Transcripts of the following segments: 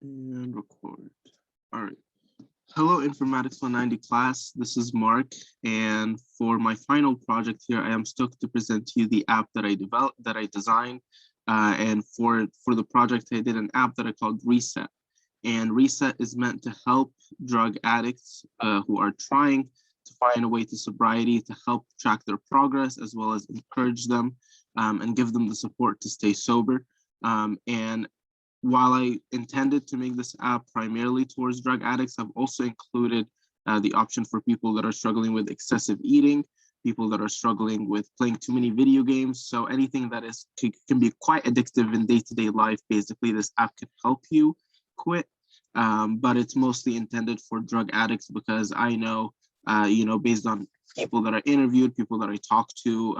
And record. All right. Hello, Informatics 190 class. This is Mark, and for my final project here, I am stoked to present to you the app that I developed, that I designed. And for the project, I did an app that I called Reset. And Reset is meant to help drug addicts who are trying to find a way to sobriety, to help track their progress, as well as encourage them and give them the support to stay sober. And while I intended to make this app primarily towards drug addicts, I've also included the option for people that are struggling with excessive eating, people that are struggling with playing too many video games. So anything that can be quite addictive in day-to-day life, basically this app can help you quit. But it's mostly intended for drug addicts because I know, based on people that I interviewed, people that I talked to,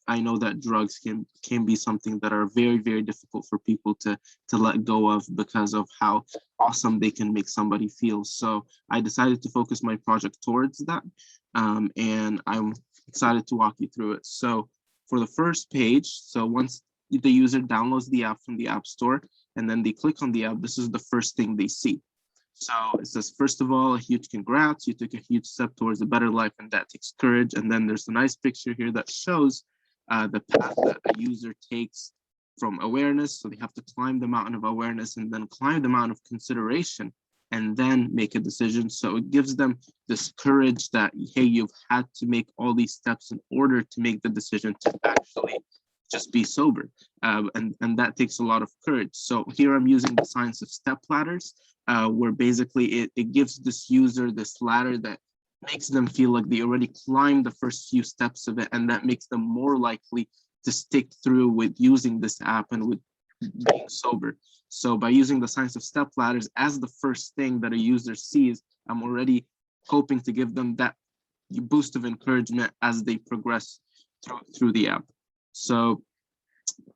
I know that drugs can be something that are very, very difficult for people to let go of because of how awesome they can make somebody feel. So I decided to focus my project towards that, and I'm excited to walk you through it. So for the first page, so once the user downloads the app from the App Store and then they click on the app, this is the first thing they see. So it says, first of all, a huge congrats. You took a huge step towards a better life, and that takes courage. And then there's a nice picture here that shows the path that a user takes from awareness. So they have to climb the mountain of awareness and then climb the mountain of consideration and then make a decision. So it gives them this courage that, hey, you've had to make all these steps in order to make the decision to actually just be sober. And that takes a lot of courage. So here I'm using the science of step ladders, where basically it gives this user this ladder that makes them feel like they already climbed the first few steps of it, and that makes them more likely to stick through with using this app and with being sober. So by using the science of step ladders as the first thing that a user sees, I'm already hoping to give them that boost of encouragement as they progress through the app. So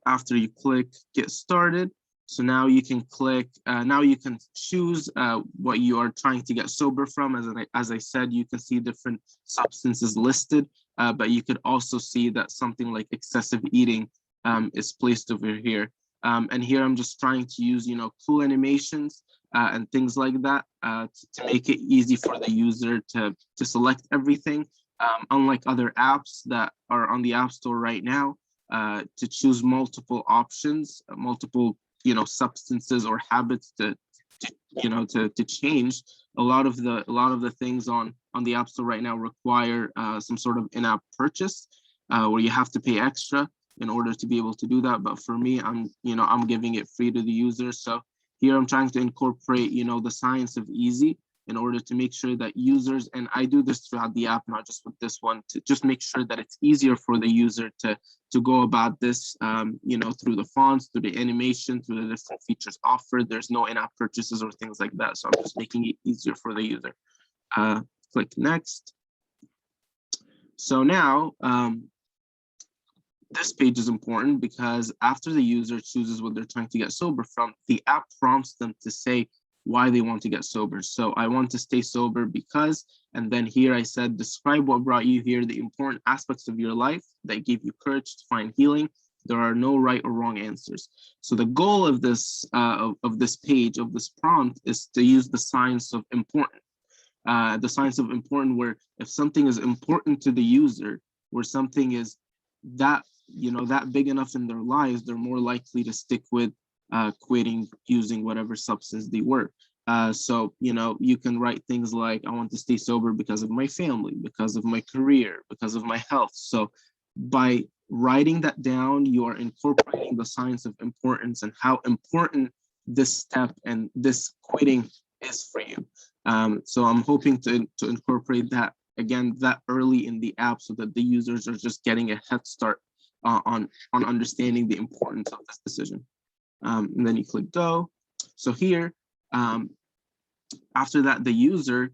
after you click get started, so now you can click, now you can choose what you are trying to get sober from. As I said, you can see different substances listed, but you could also see that something like excessive eating is placed over here. And here I'm just trying to use, cool animations and things like that to make it easy for the user to select everything. Unlike other apps that are on the App Store right now, to choose multiple options, multiple substances or habits to change. A lot of the things on the App Store right now require some sort of in-app purchase, where you have to pay extra in order to be able to do that. But for me, I'm giving it free to the user. So here I'm trying to incorporate the science of easy in order to make sure that users, and I do this throughout the app, not just with this one, to just make sure that it's easier for the user to go about this, through the fonts, through the animation, through the different features offered. There's no in-app purchases or things like that. So I'm just making it easier for the user. Click next. So now, this page is important because after the user chooses what they're trying to get sober from, the app prompts them to say why they want to get sober. So I want to stay sober because, and then here I said, describe what brought you here, the important aspects of your life that gave you courage to find healing. There are no right or wrong answers. So the goal of this page, of this prompt, is to use the science of important. The science of important, where if something is important to the user, where something is that big enough in their lives, they're more likely to stick with quitting using whatever substance they were. So you can write things like, I want to stay sober because of my family, because of my career, because of my health. So by writing that down, you are incorporating the science of importance and how important this step and this quitting is for you. So I'm hoping to incorporate that again that early in the app, so that the users are just getting a head start on understanding the importance of this decision. And then you click go. So here, after that, the user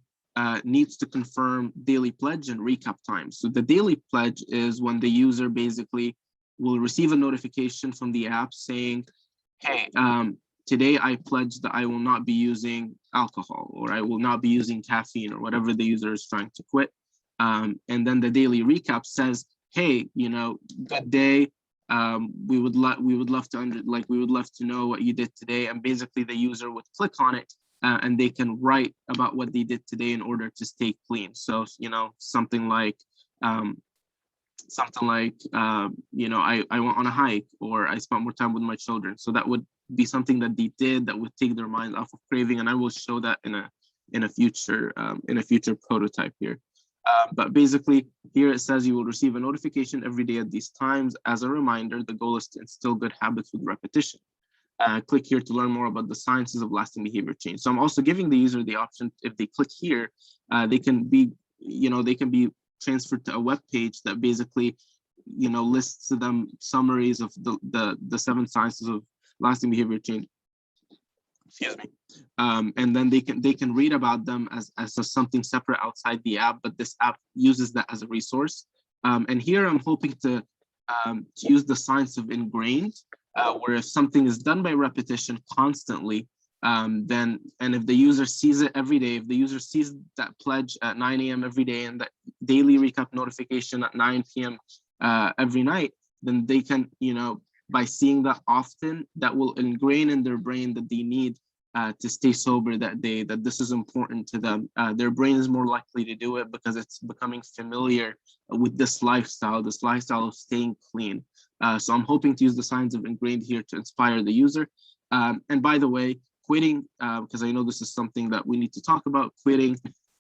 needs to confirm daily pledge and recap time. So the daily pledge is when the user basically will receive a notification from the app saying, hey, today I pledge that I will not be using alcohol, or I will not be using caffeine, or whatever the user is trying to quit. And then the daily recap says, hey, good day. we would love to know what you did today. And basically the user would click on it, and they can write about what they did today in order to stay clean. So, something like, I went on a hike, or I spent more time with my children. So that would be something that they did that would take their mind off of craving. And I will show that in a future prototype here. But basically here it says you will receive a notification every day at these times. As a reminder, the goal is to instill good habits with repetition. Click here to learn more about the sciences of lasting behavior change. So I'm also giving the user the option, if they click here, they can be transferred to a web page that basically, lists to them summaries of the 7 sciences of lasting behavior change. Excuse me. And then they can read about them as something separate outside the app, but this app uses that as a resource. And here I'm hoping to use the science of ingrained, where if something is done by repetition constantly, and if the user sees it every day, if the user sees that pledge at 9 a.m. every day and that daily recap notification at 9 p.m. Every night, then they can, by seeing that often, that will ingrain in their brain that they need to stay sober that day, that this is important to them. Their brain is more likely to do it because it's becoming familiar with this lifestyle of staying clean. So I'm hoping to use the signs of ingrained here to inspire the user. And by the way, quitting, because I know this is something that we need to talk about, quitting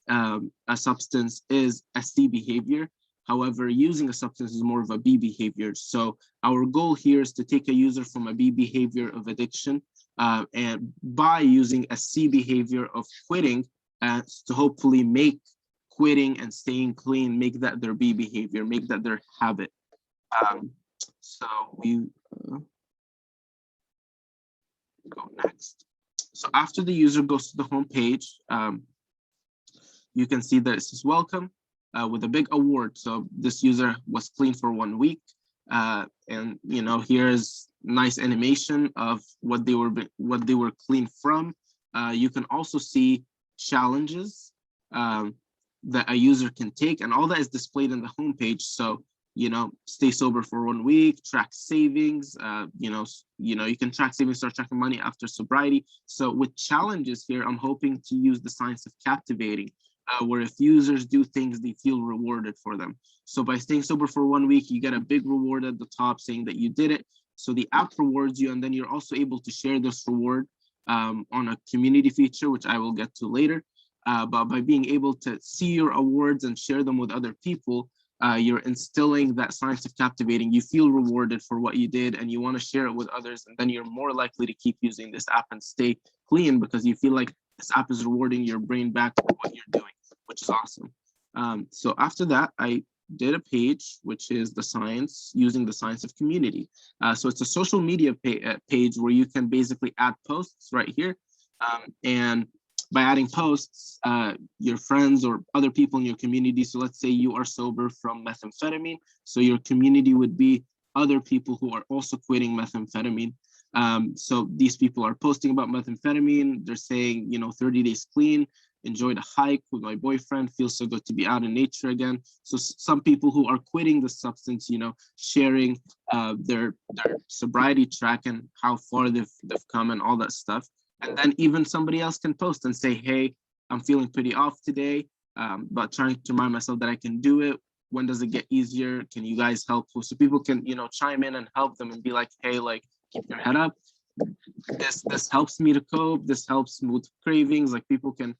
a substance is a C behavior. However, using a substance is more of a B behavior. So our goal here is to take a user from a B behavior of addiction, and by using a C behavior of quitting, to hopefully make quitting and staying clean, make that their B behavior, make that their habit. So we go next. So after the user goes to the home page, you can see that it says welcome with a big award. So this user was clean for 1 week. And here's nice animation of what they were clean from. You can also see challenges that a user can take, and all that is displayed in the homepage. So stay sober for 1 week, track savings. You can track savings, start tracking money after sobriety. So with challenges here, I'm hoping to use the science of captivating, where if users do things, they feel rewarded for them. So by staying sober for 1 week, you get a big reward at the top saying that you did it. So the app rewards you, and then you're also able to share this reward on a community feature, which I will get to later. But by being able to see your awards and share them with other people, you're instilling that science of captivating. You feel rewarded for what you did and you want to share it with others, and then you're more likely to keep using this app and stay clean because you feel like this app is rewarding your brain back for what you're doing, which is awesome. So after that, I did a page, which is the science, using the science of community. So it's a social media page where you can basically add posts right here. And by adding posts, your friends or other people in your community, so let's say you are sober from methamphetamine, so your community would be other people who are also quitting methamphetamine. So these people are posting about methamphetamine. They're saying, 30 days clean, enjoyed a hike with my boyfriend, feels so good to be out in nature again. So some people who are quitting the substance, sharing their sobriety track and how far they've come and all that stuff. And then even somebody else can post and say, hey, I'm feeling pretty off today, but trying to remind myself that I can do it. When does it get easier? Can you guys help? So people can, chime in and help them and be like, hey, like, keep your head up. This helps me to cope. This helps with cravings. Like people can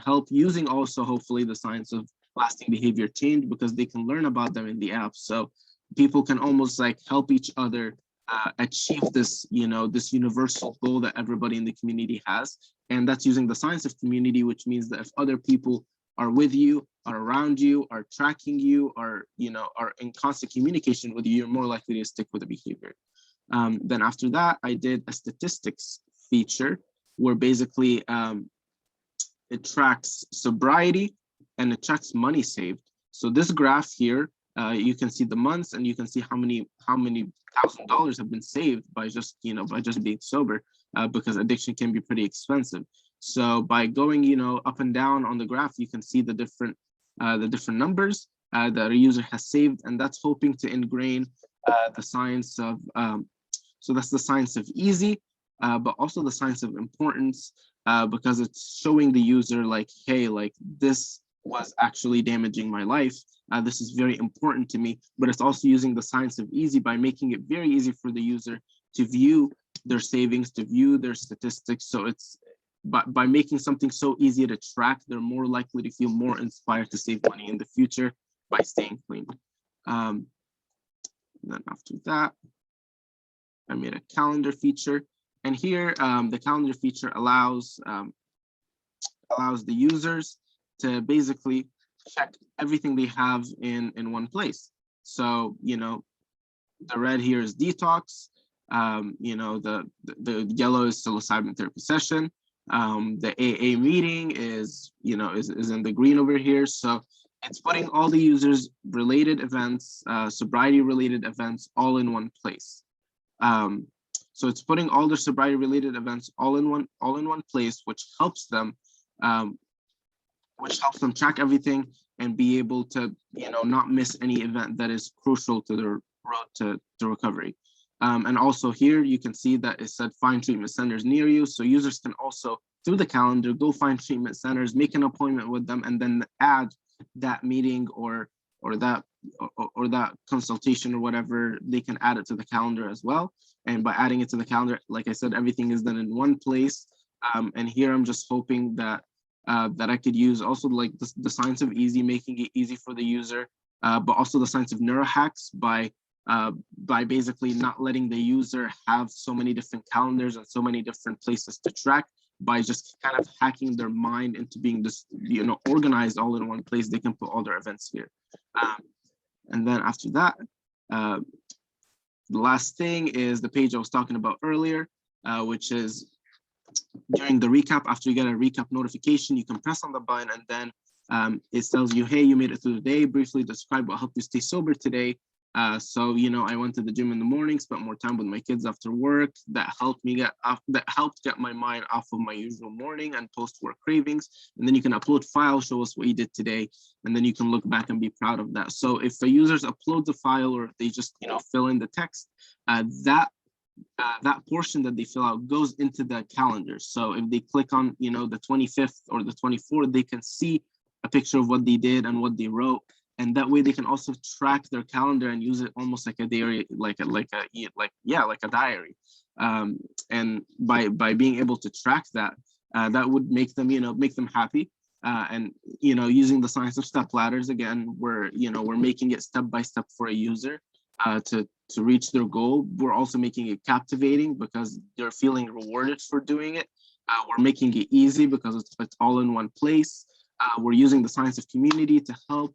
help using also hopefully the science of lasting behavior change because they can learn about them in the app. So people can almost like help each other achieve this, this universal goal that everybody in the community has. And that's using the science of community, which means that if other people are with you, are around you, are tracking you, are in constant communication with you, you're more likely to stick with the behavior. Then after that, I did a statistics feature where basically it tracks sobriety and it tracks money saved. So this graph here, you can see the months and you can see how many $1,000 have been saved by just being sober, because addiction can be pretty expensive. So by going up and down on the graph, you can see the different numbers that a user has saved, and that's hoping to ingrain the science of, so that's the science of easy, but also the science of importance, because it's showing the user like, hey, like this was actually damaging my life. This is very important to me, but it's also using the science of easy by making it very easy for the user to view their savings, to view their statistics. So it's by making something so easy to track, they're more likely to feel more inspired to save money in the future by staying clean. And then after that, I made a calendar feature. And here, the calendar feature allows the users to basically check everything they have in one place. So, you know, the red here is detox. You know, the yellow is psilocybin therapy session. The AA meeting is, you know, is in the green over here. So it's putting all the users related events, sobriety related events, all in one place. So it's putting all their sobriety related events all in one place, which helps them track everything and be able to, you know, not miss any event that is crucial to their road to recovery. And also here you can see that it said find treatment centers near you. So users can also, through the calendar, go find treatment centers, make an appointment with them, and then add that meeting or that consultation or whatever. They can add it to the calendar as well. And by adding it to the calendar, like I said, everything is done in one place. And here I'm just hoping that that I could use also like the science of easy, making it easy for the user, but also the science of neurohacks by basically not letting the user have so many different calendars and so many different places to track, by just kind of hacking their mind into being this, you know, organized all in one place. They can put all their events here. And then after that, the last thing is the page I was talking about earlier, which is during the recap. After you get a recap notification, you can press on the button, and then it tells you, hey, you made it through the day. Briefly describe what helped you stay sober today. So, you know, I went to the gym in the morning, spent more time with my kids after work. That helped me get my mind off of my usual morning and post-work cravings. And then you can upload file, show us what you did today, and then you can look back and be proud of that. So if the users upload the file, or if they just, you know, fill in the text, that portion that they fill out goes into the calendar. So if they click on, you know, the 25th or the 24th, they can see a picture of what they did and what they wrote. And that way they can also track their calendar and use it almost like a diary, like a diary. And by being able to track that, that would make them, you know, make them happy. And, you know, using the science of step ladders, again, we're making it step by step for a user to reach their goal. We're also making it captivating because they're feeling rewarded for doing it. We're making it easy because it's all in one place. We're using the science of community to help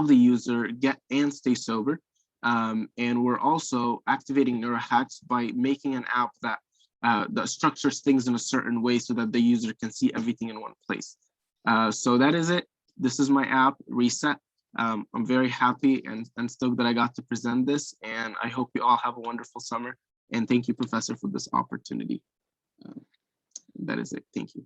the user get and stay sober. And we're also activating neurohacks by making an app that structures things in a certain way so that the user can see everything in one place. So that is it. This is my app, Reset. I'm very happy and stoked that I got to present this, and I hope you all have a wonderful summer. And thank you, Professor, for this opportunity. That is it. Thank you.